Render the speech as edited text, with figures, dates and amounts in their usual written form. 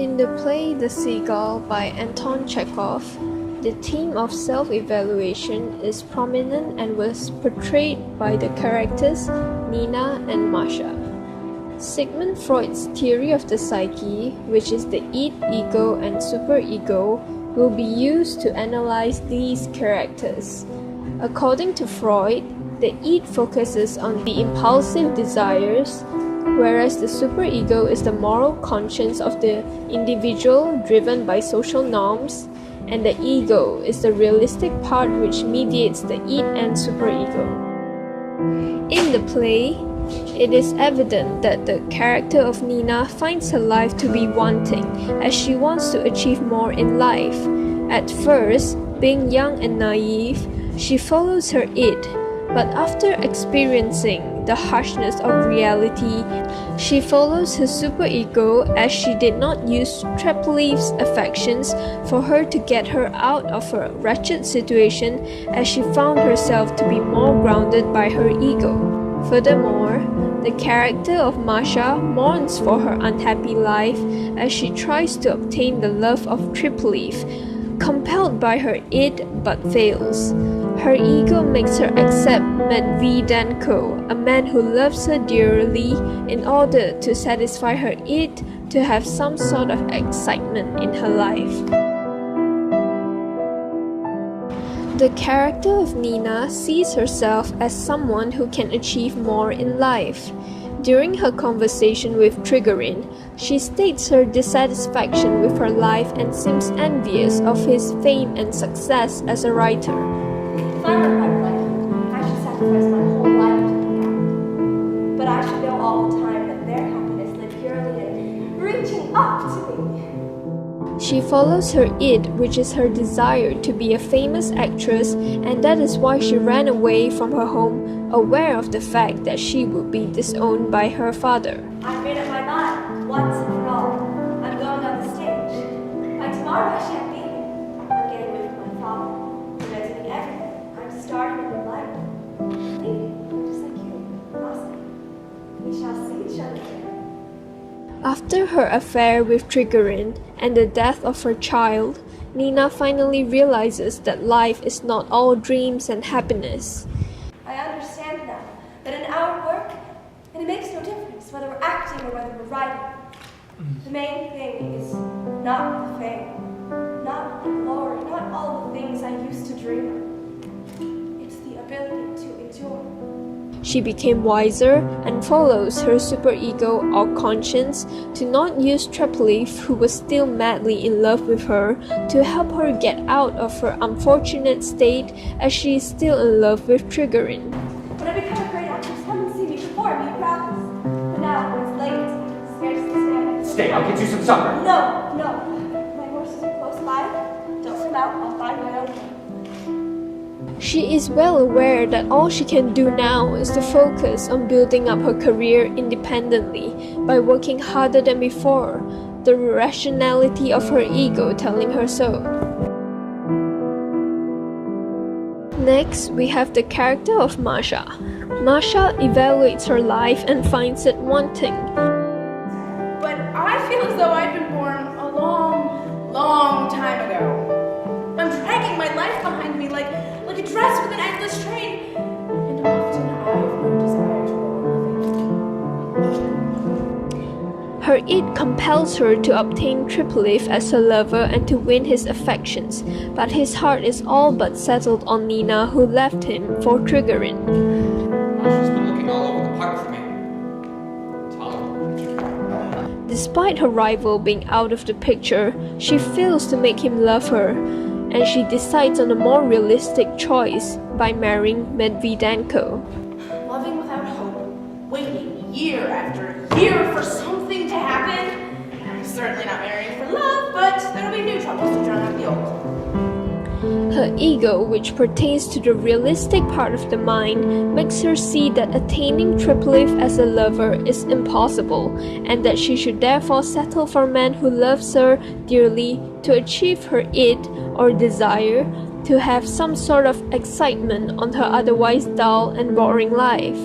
In the play The Seagull by Anton Chekhov, the theme of self-evaluation is prominent and was portrayed by the characters Nina and Masha. Sigmund Freud's theory of the psyche, which is the id, ego, and superego, will be used to analyze these characters. According to Freud, the id focuses on the impulsive desires, whereas the superego is the moral conscience of the individual driven by social norms, and the ego is the realistic part which mediates the id and superego. In the play, it is evident that the character of Nina finds her life to be wanting, as she wants to achieve more in life. At first, being young and naive, she follows her id, but after experiencing the harshness of reality, she follows her superego, as she did not use Treplev's affections for her to get her out of her wretched situation, as she found herself to be more grounded by her ego. Furthermore, the character of Masha mourns for her unhappy life as she tries to obtain the love of Triplev, compelled by her id but fails. Her ego makes her accept Medvedenko, a man who loves her dearly, in order to satisfy her id to have some sort of excitement in her life. The character of Nina sees herself as someone who can achieve more in life. During her conversation with Trigorin, she states her dissatisfaction with her life and seems envious of his fame and success as a writer. If I were my life, I should sacrifice my whole life to be happy. But I should know all the time that their happiness lay purely in reaching up to me. She follows her id, which is her desire to be a famous actress, and that is why she ran away from her home, aware of the fact that she would be disowned by her father. I've made up my mind, once and for all. I'm going on the stage. By tomorrow I shan't be here. I'm getting away from my father. I'm resenting everything. I'm starting a new life. Maybe, just like you, possibly. We shall see each other again. After her affair with Trigorin and the death of her child, Nina finally realizes that life is not all dreams and happiness. I understand now that in our work, and it makes no difference whether we're acting or whether we're writing, the main thing is not the fame, not the glory, not all the things I used to dream of. It's the ability to endure. She became wiser and follows her superego or conscience to not use Treplev, who was still madly in love with her, to help her get out of her unfortunate state, as she is still in love with Trigorin. When I become a great actress, come and see me perform, you promise. But now, when it's late, it's scarcely stand. Stay, I'll get you some supper. No, no. My horses are close by. Don't come out, I'll find my own way. She is well aware that all she can do now is to focus on building up her career independently by working harder than before, the rationality of her ego telling her so. Next, we have the character of Masha. Masha evaluates her life and finds it wanting. But I feel as though I've been born a long, long time ago. I'm dragging my life behind me like a dress with an endless train, and often I have no desire to go on living. Her id compels her to obtain Triplev as her lover and to win his affections, but his heart is all but settled on Nina, who left him for Trigorin. Masha's been looking all over the park for me. Tolerable. Despite her rival being out of the picture, she fails to make him love her, and she decides on a more realistic choice by marrying Medvedenko. Loving without hope, waiting year after year for something to happen. I'm certainly not marrying for love, but there'll be new troubles to drown out the old. Her ego, which pertains to the realistic part of the mind, makes her see that attaining Triplev as a lover is impossible, and that she should therefore settle for a man who loves her dearly to achieve her id or desire, to have some sort of excitement on her otherwise dull and boring life.